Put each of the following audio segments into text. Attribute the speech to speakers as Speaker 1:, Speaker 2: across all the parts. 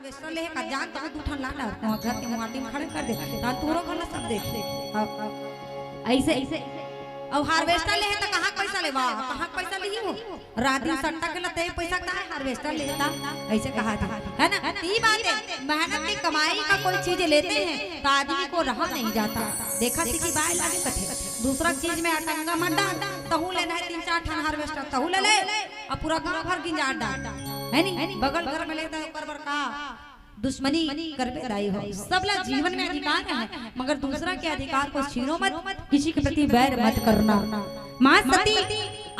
Speaker 1: Harvester ले का जान तो दू ठन लाना घर के माटी में खड़े कर दे तान तोरो गला सब देख ऐसे ऐसे अब हार्वेस्टर ले तो कहां पैसा लेवा कहां पैसा ली हो रात दिन सट्टा के लते पैसा का है हार्वेस्टर लेता ऐसे कहा था है ना ई बात है मेहनत की कमाई का कोई चीज लेते हैं तो आदमी को रहा नहीं जाता देखा थी कि बाय लागे कथे दूसरा चीज में अटंगा मत डाल तहु लेना है 3-4 ठन हार्वेस्टर तहु ले ले अब पूरा गांव भर गिंजा डाल है नी बगल घर में लेता है ऊपर पर का दुश्मनी करबे रही हो सबला जीवन में अधिकार है मगर दूसरा के अधिकार को छीनो मत किसी के प्रति बैर मत करना मां सती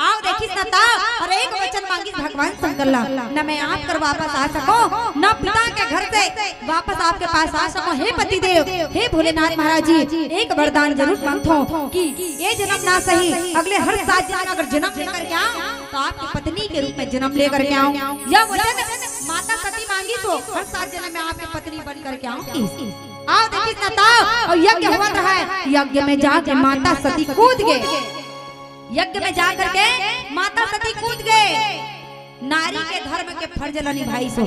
Speaker 1: आओ देखी सता और एक वचन मांगी भगवान शंकर न मैं आप कर वापस आ सको न पिता के घर से वापस आपके पास आ सको हे पति देव हे भोलेनाथ महाराज जी एक वरदान जरूर मांगता हूं कि ये जन्म ना सही अगले हर 7 जन्म अगर जन्म लेकर के आऊं तो आपकी पत्नी के रूप में जन्म लेकर के आऊं या वचन माता सती मांगी तो हर 7 जन्म में आपकी पत्नी बन करके आऊं आओ देखी सता और यज्ञ हुआ रहा है यज्ञ में जाके माता सती कूद गए यज्ञ में जाकर के माता सती कूद गए नारी के धर्म के फर्ज ला निभाई सो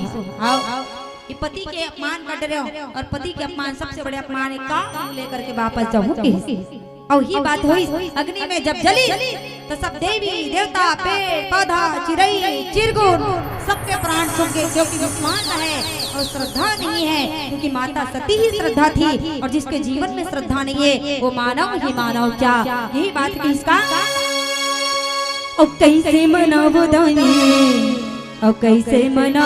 Speaker 1: आओ ये पति के अपमान कर रहे हो और पति के अपमान सबसे बड़े अपमान है का लेकर के वापस जाऊंगी और ही बात हुई अग्नि में जब जली तो सब देवी देवता पेड़ पौधा चिड़ई चिरगुन सबके प्राण सूख गए क्योंकि विश्वास है और श्रद्धा नहीं है क्योंकि माता सती ही श्रद्धा थी और जिसके जीवन में श्रद्धा नहीं है वो मानव ही मानव क्या यही बात की इसका अब कैसे मनाओ दानी अब कैसे मना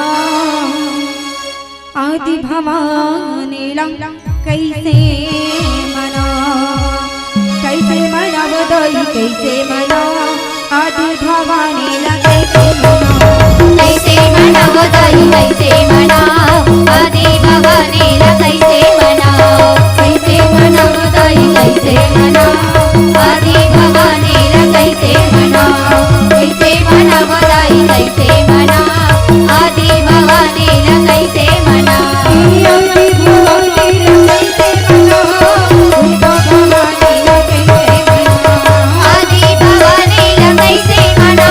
Speaker 1: आदि भवानी लंग कैसे मना कैसे मना दाई कैसे मना आदि भवानी लंग कैसे मना
Speaker 2: कैसे मना दाई कैसे मना आदि भवानी लंग कैसे मना कैसे मना दाई कैसे मना आदि भवानी लंग कैसे मना कैसे मना दाई कैसे मना आदि भवानी लंग कैसे मना आदि भवानी लंग कैसे मना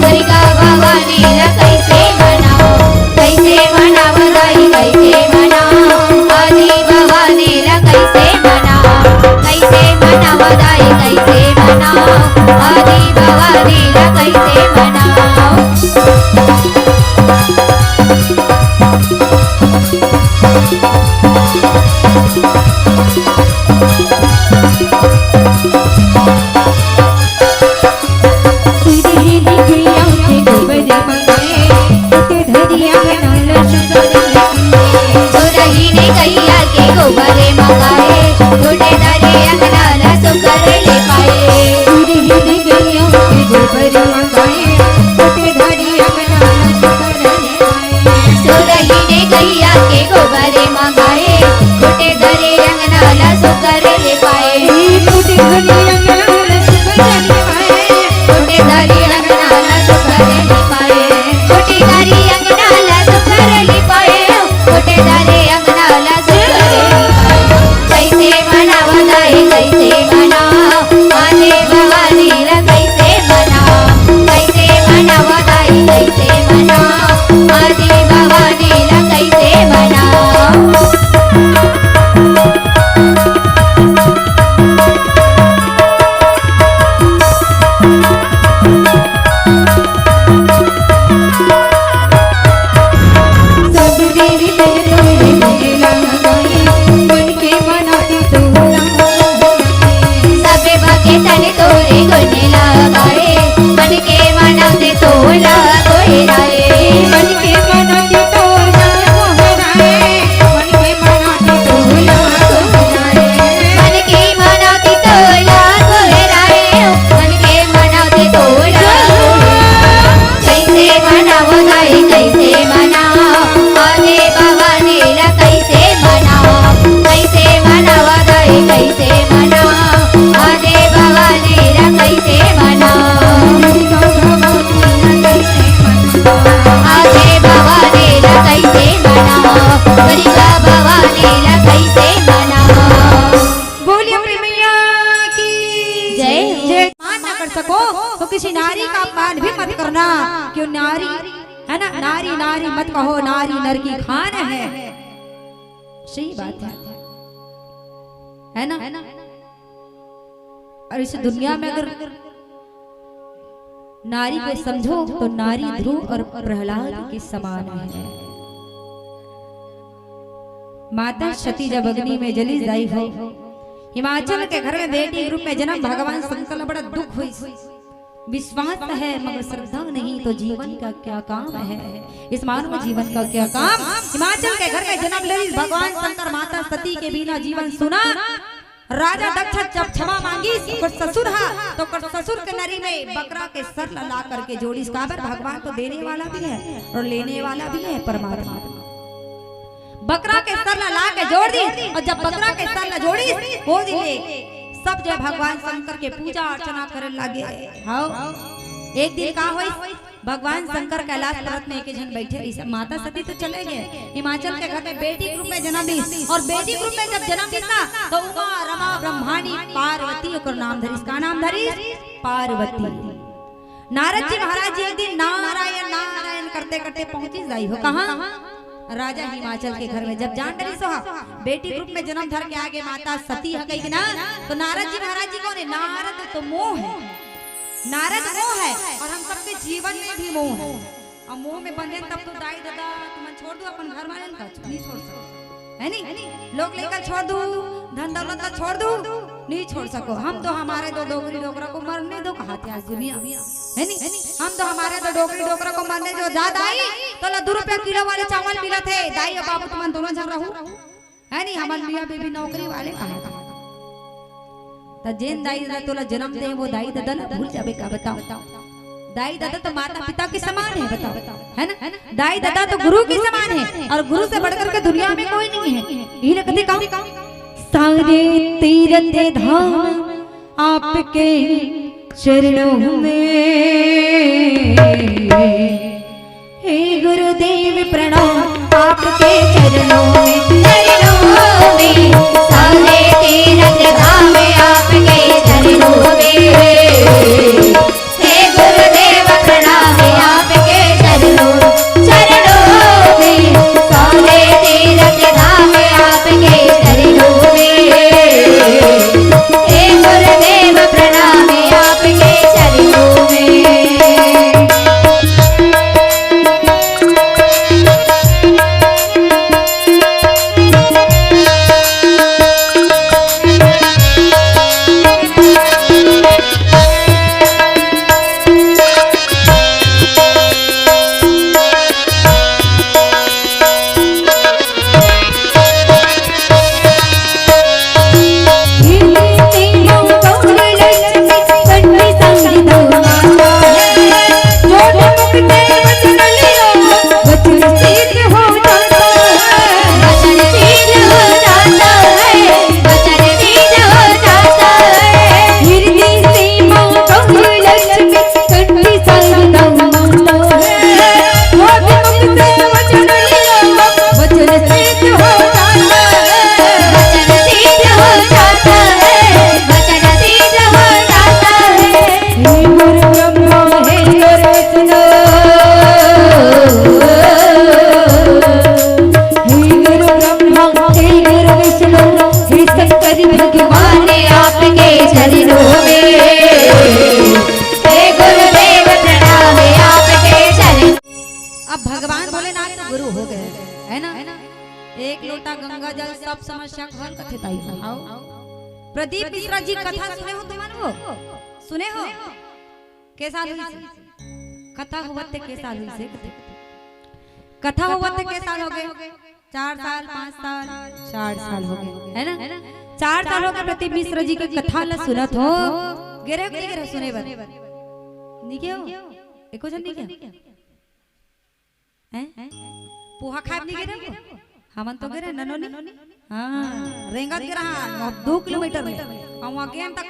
Speaker 2: दुर्गा भवानी लंग कैसे मना कैसे मना दाई कैसे मना आदि भवानी लंग कैसे मना कैसे मना दाई कैसे मना आदि भवानी लंग कैसे मना कैया के गोबरे मंगाए छोटे दरे अंगनाला सुकर ले पाए गोबरे मंगाए छोटे दरे अंगनाला सुकर ले पाए सुरही ने कैया के गोबरे मंगाए छोटे दरे अंगनाला सुकर ले पाए छोटे दरे अंगनाला सुकर ले पाए छोटे दरे अंगनाला सुकर ले पाए छोटे दरे अंगनाला सुकर ले पाए छोटे दरे कैसे मना बताए कैसे मना आदि भवानी लंग कैसे मना कैसे मना बताए कैसे मना आदि भवानी लंग कैसे मना
Speaker 1: नारी नारी मत कहो, नारी नर की खान है। सही बात है ना? और इस दुनिया में अगर नारी को समझो तो नारी ध्रुव और प्रहलाद के समान है। माता सती जब अग्नि में जली जाई हो, हिमाचल के घर में बेटी के रूप में जन्म भगवान शंकर बड़ा दुख हुई। विश्वास है मगर श्रद्धा नहीं तो जीवन का क्या काम है, इस मानव जीवन का क्या काम। हिमाचल के घर में जन्म ले भगवान शंकर, माता सती के बिना जीवन सुना। राजा दक्ष जब क्षमा मांगी कर ससुर तो कर ससुर के नरी में बकरा के सर ला करके जोड़ी। काबर भगवान तो देने वाला भी है और लेने वाला भी है परमात्मा। बकरा के सर ला के जोड़ दी, और जब बकरा के सर ला जोड़ी हो दिए सब जब भगवान शंकर के पूजा अर्चना करे लगे। एक दिन का हुई, भगवान शंकर कैलाश पर्वत में एक जन बैठे रही। माता सती तो चले गए, हिमाचल के घर में बेटी के रूप में जन्म ली। और बेटी के रूप में जब जन्म ली तो उमा रमा ब्रह्माणी पार्वती को नाम धरी। इसका नाम धरी पार्वती। नारद जी महाराज जी एक दिन नारायण नारायण करते करते पहुंची जाई हो कहाँ? राजा हिमाचल के घर में। जब जान डरी सोहा बेटी रूप में जन्म धर के आगे माता सती है कही ना, तो नारद जी महाराज जी कौन है? नारद तो मोह है, नारद मोह है और हम सबके जीवन में भी मोह है। और मोह में बंधे तब तो दाई दादा तुम छोड़ दो, अपन घर वाले का नहीं छोड़ सको, है नहीं? लोग लेकर छोड़ दो, धन दौलत का छोड़ दो, नहीं छोड़ सको। हम तो हमारे दो डोगरी डोगरा को मरने दो कहते आज दुनिया, है नहीं? हम तो हमारे दो डोगरी डोगरा को मरने जो ज्यादा आई तो 2 रुपया किलो वाले चावल मिला थे। दाई और बाबू तुम दोनों जन रहू, है नहीं? हमारे मियां बीबी नौकरी वाले कहा तो जेन दाई दादा तोला जन्म दे वो दाई दादा ना भूल जाबे का? बताओ, दाई दादा तो माता पिता के समान है, बताओ, है ना? दाई दादा तो गुरु के समान है और गुरु से बढ़कर के दुनिया में कोई नहीं है। यही ना कहते काम सारे तीरथ धाम आपके चरणों में, हे गुरुदेव प्रणाम आपके चरणों में।
Speaker 2: चरणों में सारे तीरथ धाम आपके चरणों में, हे गुरुदेव प्रणाम आपके चरणों में। सारे तीरथ धाम आपके चरणों में, हे गुरुदेव प्रणाम आपके चरणों में।
Speaker 1: समस्या हल कथे ताई आओ। प्रदीप मिश्रा जी कथा सुने हो तुम वो सुने हो के साल हुई से कथा होवत के साल हुई से कथा होवत के साल हो गए 4 साल 5 साल 4 साल हो गए है ना 4 साल हो गए प्रदीप मिश्रा जी की कथा ल सुनत हो गिरे गिरे सुने बर निके हो एको जन निके हैं पोहा खाब निके रे हमन तो गिरे ननोनी हां रेंगत गिरा 2 किलोमीटर में हम आगे तक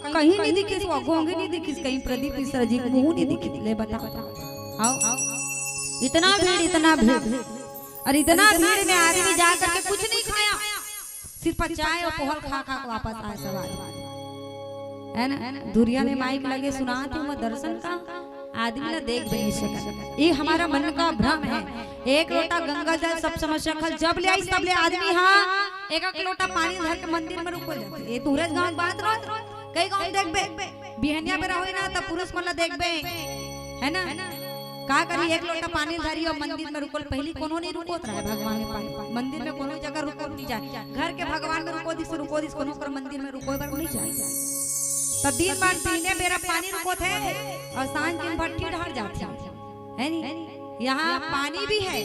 Speaker 1: कहीं नहीं दिखिस वो गोंगे नहीं दिखिस कहीं प्रदीप मिश्रा जी को मुंह नहीं दिखिस ले बता आओ इतना भीड़ और इतना भीड़ में आदमी जा करके कुछ नहीं खाया सिर्फ चाय और पोहा खा खा के वापस आए सब है ना दुरिया ने माइक लगे सुनाती हूँ मैं दर्शन का आदमी ना देख भी नहीं सकता। ये हमारा मन का भ्रम है। एक लोटा गंगा जल सब समस्या खल जब ले आई सब ले आदमी हाँ एक लोटा पानी धर के मंदिर में रुको जाते। ये दूरज गांव बात रोज कई गांव देखबे बिहनिया पे रहोई ना तो पुरुष मन देखबे है ना का करी एक लोटा पानी धरी और मंदिर में रुकल पहली कोनो नहीं रुकोत रहा भगवान के पानी मंदिर में कोनो जगह रुको नहीं जाए। घर के भगवान में रुको दिस कोनो पर मंदिर में रुको बर नहीं जाए। तब दिन बार पीने बेरा पानी रुको थे और सांझ दिन भट्टी ढार जाते है नी। यहाँ पानी भी है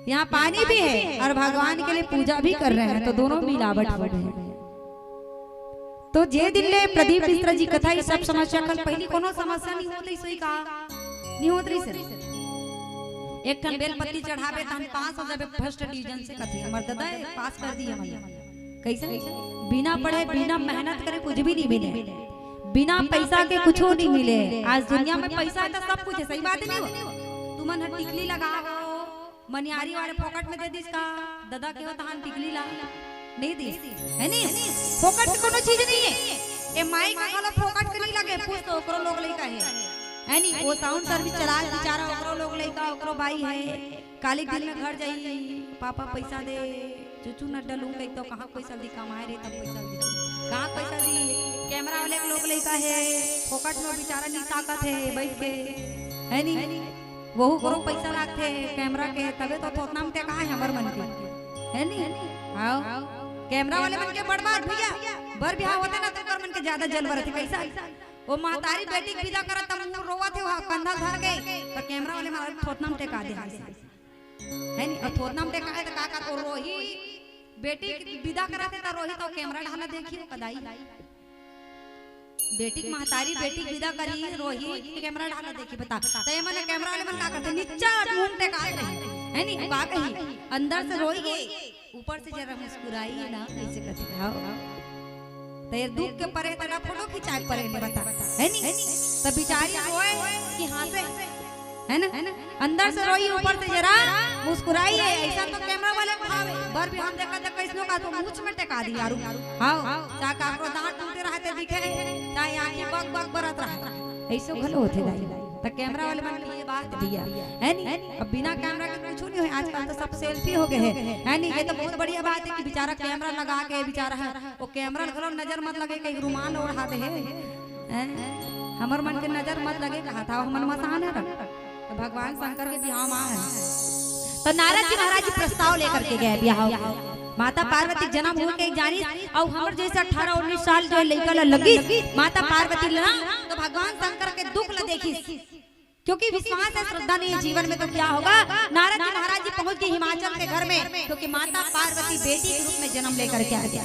Speaker 1: यहाँ पानी भी है और भगवान के लिए पूजा भी कर रहे हैं तो दोनों मिलावट हो रहे हैं। तो जे दिन ले प्रदीप मिश्रा जी कथा ये सब समस्या कल पहली कोनो समस्या नहीं होती सोई का नहीं होत रही सर। एक ठन बेलपत्ती चढ़ावे त हम 5 जब फर्स्ट डिवीजन से कथी हमर दादा पास कर दिए भैया कैसे बिना पढ़े बिना मेहनत करे कुछ भी नहीं मिले बिना पैसा के कुछ नहीं मिले। आज दुनिया में पैसा है तो सब कुछ है सही बात नहीं हो। तुमन हर टिकली लगाओ मनियारी वाले पॉकेट में दे दिस का दादा के हो तहान टिकली ला नहीं दी है नहीं फोकट के कोनो चीज नहीं है। ए माइक का वाला फोकट के नहीं लगे पूछ तो ओकरो लोग लइका है नहीं वो साउंड सर्विस चला बेचारा ओकरो लोग लइका ओकरो बाई है काली दिन में घर जाई पापा पैसा दे चुचू न डलू कई तो कहां पैसा दी कमाए रे तब पैसा दी कहां पैसा दी कैमरा वाले के लोग लइका है फोकट में बेचारा नहीं ताकत है बैठ के है नहीं वहू करो पैसा लागते कैमरा के तबे तो थोतना में कहा है हमर मन के है नहीं। हां कैमरा वाले मन के बर्बाद भैया बर बियाह होते ना तो कर मन के ज्यादा जलवर थे कैसा वो महतारी बेटी विदा करत त मुंह रोवत है कंधा धर के तो कैमरा वाले मारे थोतना में टेका दे है नहीं और थोतना में टेका है तो का को रोही बेटी विदा करत त रोही तो कैमरा ढाला देखियो कदाई बेटी महतारी बेटी विदा करी रोही कैमरा ढाला देखी बता तो ये मन कैमरा वाले मन का करते नीचा मुंह टेका है नहीं का कही अंदर से रोई गई ऊपर से जरा मुस्कुराई ना ऐसे कहते हां तेरे दुख के परे तेरा फोटो खिंचा परे ले बता है नहीं तब बेचारी रोए कि हां से है ना अंदर से रोई ऊपर से जरा मुस्कुराई है ऐसा तो कैमरा वाले भावे बर भी हम देखा देख कैसनो का तो मुंह में टेका दी यार हां चा काकरो दांत टूटे रहते दिखे चाहे आंखें बग बग बरत रहा ऐसो भलो होते दाई तो कैमरा वाले मन के ये बात दिया है नहीं। अब बिना कैमरा के कुछ नहीं है आजकल तो सब सेल्फी हो गए है नहीं। ये तो बहुत बढ़िया बात है कि बेचारा कैमरा लगा के बेचारा है वो कैमरा घरो नजर मत लगे कहीं रुमाल ओढ़ा दे है हमर मन के नजर मत लगे कहा था मन मसान है तो भगवान शंकर के बियाह में है तो नारद जी महाराज जी प्रस्ताव लेकर के गए बियाह माता पार्वती जन्म हो के जानी और हमर जैसे 18-19 साल जो लड़का लगी माता पार्वती ला तो भगवान शंकर के दुख ल देखी क्योंकि विश्वास है श्रद्धा नहीं जीवन में तो क्या होगा। नारद जी महाराज जी पहुंच गए हिमाचल के घर में क्योंकि माता पार्वती बेटी के रूप में जन्म लेकर के आ गया।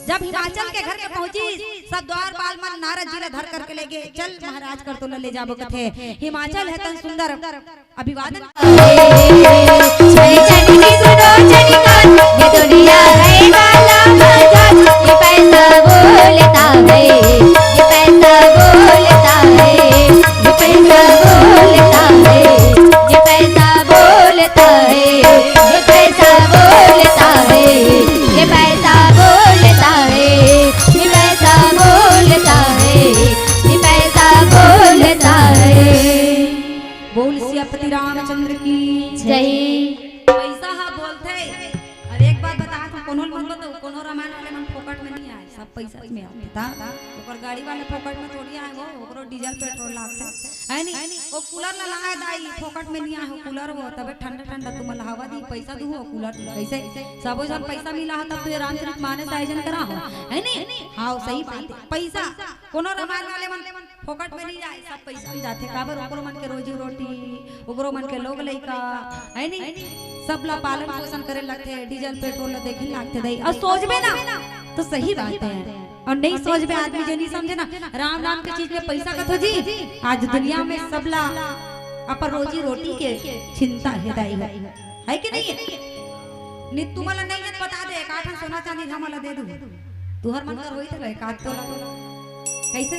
Speaker 1: जब हिमाचल के घर में पहुंची सब द्वार बाल मन नारद जी ने धर करके ले गए चल महाराज कर तो ले जाबो कथे हिमाचल है तन सुंदर अभिवादन
Speaker 2: दुनिया है वाला मजाक ये पैसा बोलता है ये पैसा बोलता है ये पैसा बोलता है ये पैसा बोलता है ये पैसा बोलता है ये पैसा बोलता है ये पैसा बोलता है ये पैसा बोलता है।
Speaker 1: बोल सियापति रामचंद्र की
Speaker 2: जय।
Speaker 1: पैसा हा बोलते और एक बात बता तो कोनो मन तो कोनो रामायण वाले मन फोकट में नहीं आए सब पैसा में आता ओकर गाड़ी वाले फोकट में थोड़ी आए वो ओकरो डीजल पेट्रोल लागता है नहीं वो कूलर ना लगाए दाई फोकट में नहीं आए कूलर वो तबे ठंडा ठंडा तुम हवा दी पैसा दू हो कूलर कैसे सब जन पैसा मिला तब तो रामचरित मानस आयोजन करा हो है नहीं। हां सही बात है पैसा कोनो रामायण वाले मन फोकट में नहीं जाए सब पैसा जाते काबर ओकरो मन के रोजी रोटी ओकरो मन के लोग लइका है नहीं सब ला पालन पोषण करे लगते डीजल पेट्रोल देखे लागते दई और सोचबे ना तो सही बात है और नहीं सोचबे आदमी जो नहीं समझे ना राम नाम के चीज में पैसा कथो जी आज दुनिया में सब ला अपन रोजी रोटी के चिंता है दाई है कि नहीं है नि तुम्हाला नहीं है बता दे काठा सोना चांदी हमला दे दू तुहर मन कर होई त का तो कैसे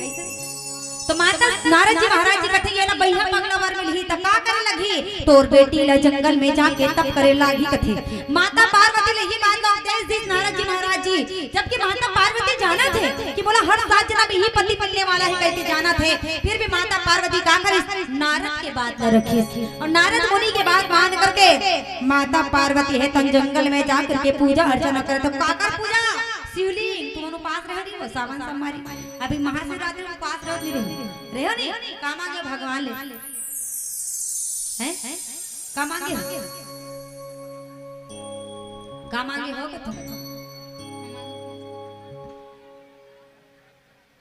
Speaker 1: तो माता नारद जी महाराज जी कथे ये ना बैहा पगला वर मिलही त का करे लगी तोर बेटी ला जंगल में जाके तप करे लागी कथे माता पार्वती ले ये बात उपदेश दी नारद जी महाराज जी जी, जबकि माता पार्वती जाना थे कि बोला हर 7 जन्म में ही पति मिलने वाला है कहते जाना थे, फिर भी माता पार्वती का कर नारद के बात न रखी और नारद मुनि के बात मान करके माता पार्वती है तन जंगल में जाकर के पूजा अर्चना करे। तो काकर पूजा शिवलिंग तुम उपास रह रही हो सावन सोमवारी, अभी महाशिवरात्रि में उपास रह रही रहो नहीं का मांगे भगवान ले हैं का मांगे का मांगे हो के तुम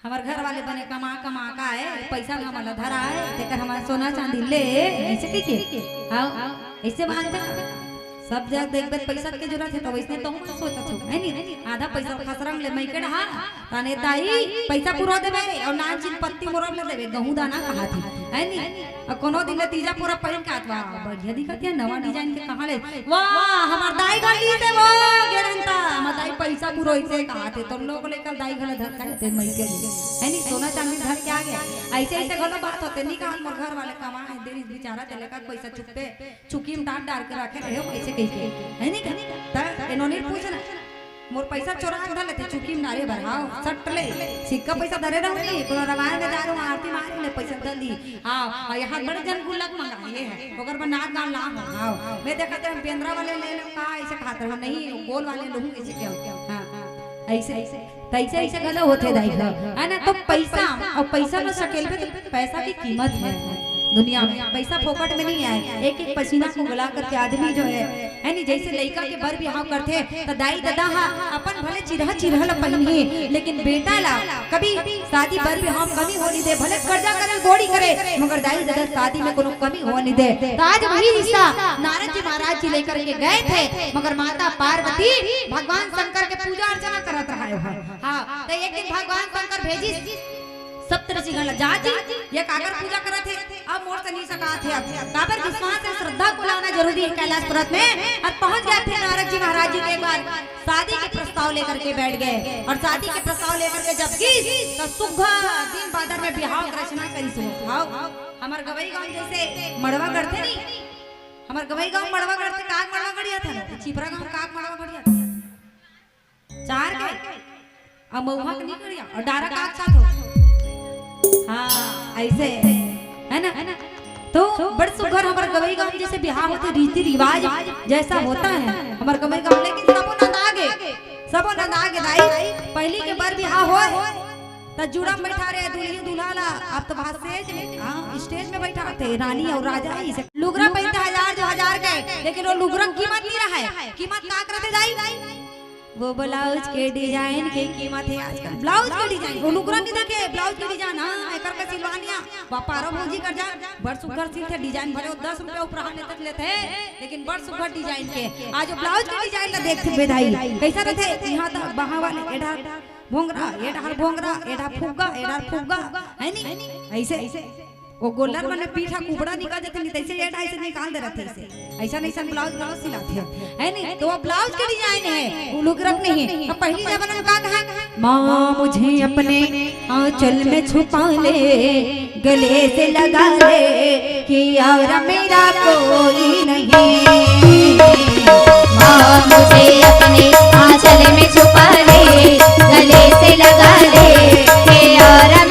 Speaker 1: हमार घर वाले बने कमा कमा का है पैसा हमारा धरा है तेकर हमारा सोना चांदी ले ऐसे कीजिए आओ ऐसे मांगते सब जगह देखबे पैसा के जरूरत है तो वैसे तो हम सोचत हो है नी आधा पैसा खसरंग ले मैं केड़ा ताने ताई पैसा पूरा देबे और ना चिन पत्ती मोरब ले देबे गहूं दाना कहा थी है नी और कोनो दिन ले तीजा पूरा पहिन के आतवा बढ़िया दिखत है नवा डिजाइन के कहां ले वाह हमार दाई गली से वो गेरंता मताई पैसा पूरा होइसे कहा थे तुम लोग लेकर दाई गले धर के मैं के है नी सोना चांदी धर के आ गया ऐसे ऐसे गलो बात होते नहीं कहा मोर घर वाले कमा है देरी बेचारा चले का पैसा चुपे चुकी में डाल के रखे रहे पैसे कैसे है नी त इन्होंने पूछना मोर पैसा चोरा के धर लेते चुकी में नारे भराओ सट ले सिक्का पैसा धरे रहूंगी कोनो रामायण में जा रहा हूं आरती मार ले पैसा दे दी हां यहां बड़े जन गुल्लक मंगाए है ओकर पर नाक गाल ला हां मैं देखते हम पेंद्रा वाले ले ले का ऐसे खाते हो नहीं गोल वाले लहू ऐसे क्या हां ऐसे ऐसे ऐसे गला होते दाई है ना। तो पैसा और पैसा न सकेल पे तो पैसा की कीमत है दुनिया में, पैसा फोकट में नहीं आए। एक एक पसीना को गला करके आदमी जो है नी जैसे लड़का के बर बिहाव करते तो दाई दादा हा अपन भले चिरह चिरहल पहिने लेकिन बेटा ला कभी शादी बर बिहाव कमी होने दे, भले कर्जा करे गोड़ी करे मगर दाई दादा शादी में कोनो कमी होने दे। तो आज वही रिश्ता नारद जी महाराज जी लेकर के गए थे मगर माता पार्वती भगवान शंकर के पूजा अर्चना करत रहा है। हां तो एक दिन भगवान शंकर भेजी सप्तऋषि गण जाजी ये काकर पूजा करत है अब मोर से नहीं सका थे अब काबर विश्वास और श्रद्धा को लाना जरूरी है कैलाश पर्वत में। और पहुंच गए थे नारद जी महाराज जी के एक बार शादी के प्रस्ताव लेकर के बैठ गए और शादी के प्रस्ताव लेकर के जब की तो सुबह दिन बादर में बिहाव रचना करी सो हां हमार गवई गांव जैसे मड़वा करते नहीं हमार गवई गांव मड़वा करते काग मड़वा गड़िया था चिपरा गांव काग मड़वा गड़िया था चार के अब मौहा नहीं गड़िया और डारा काग साथ हो हाँ ऐसे है ना तो बड़ सुघर हमारे गवई गांव जैसे बिहार होते रीति रिवाज जैसा होता है हमारे गवई गांव लेकिन सबो नंद आगे दाई पहली के बार बिहार हो तो जुड़ा बैठा रहे दुल्ही दुल्हा अब तो बात स्टेज में बैठा थे रानी और राजा इसे लुगरा पहनते 1000 के लेकिन वो लुगरा कीमत नहीं रहा है कीमत का करते दाई वो ब्लाउज के डिजाइन के कीमत है आजकल ब्लाउज के डिजाइन वो लुगरा नहीं देखे ब्लाउज के डिजाइन हां एकर के सिलवानिया व्यापारो भौजी कर जा बड़ सुगर सिल थे डिजाइन भले 10 रुपए ऊपर तक लेते लेकिन बड़ सुगर डिजाइन के आज ब्लाउज के डिजाइन ला देखते बेधाई कैसा रहते यहां तक बहा वाले एडा भोंगरा एडा फुग्गा है नी ऐसे वो गोलर वाले पीठा कुबड़ा निकाल देते नहीं तैसे एडा ऐसे निकाल दे रहते ऐसा ऐसा ब्लाउज ब्लाउज सिलाते है नहीं तो वो ब्लाउज के डिजाइन है वो लुक रख नहीं है। तो पहली जमाना में कहा माँ मुझे अपने आंचल में छुपा ले गले से लगा ले कि और मेरा कोई नहीं
Speaker 2: माँ मुझे अपने आंचल में छुपा ले गले से लगा ले कि और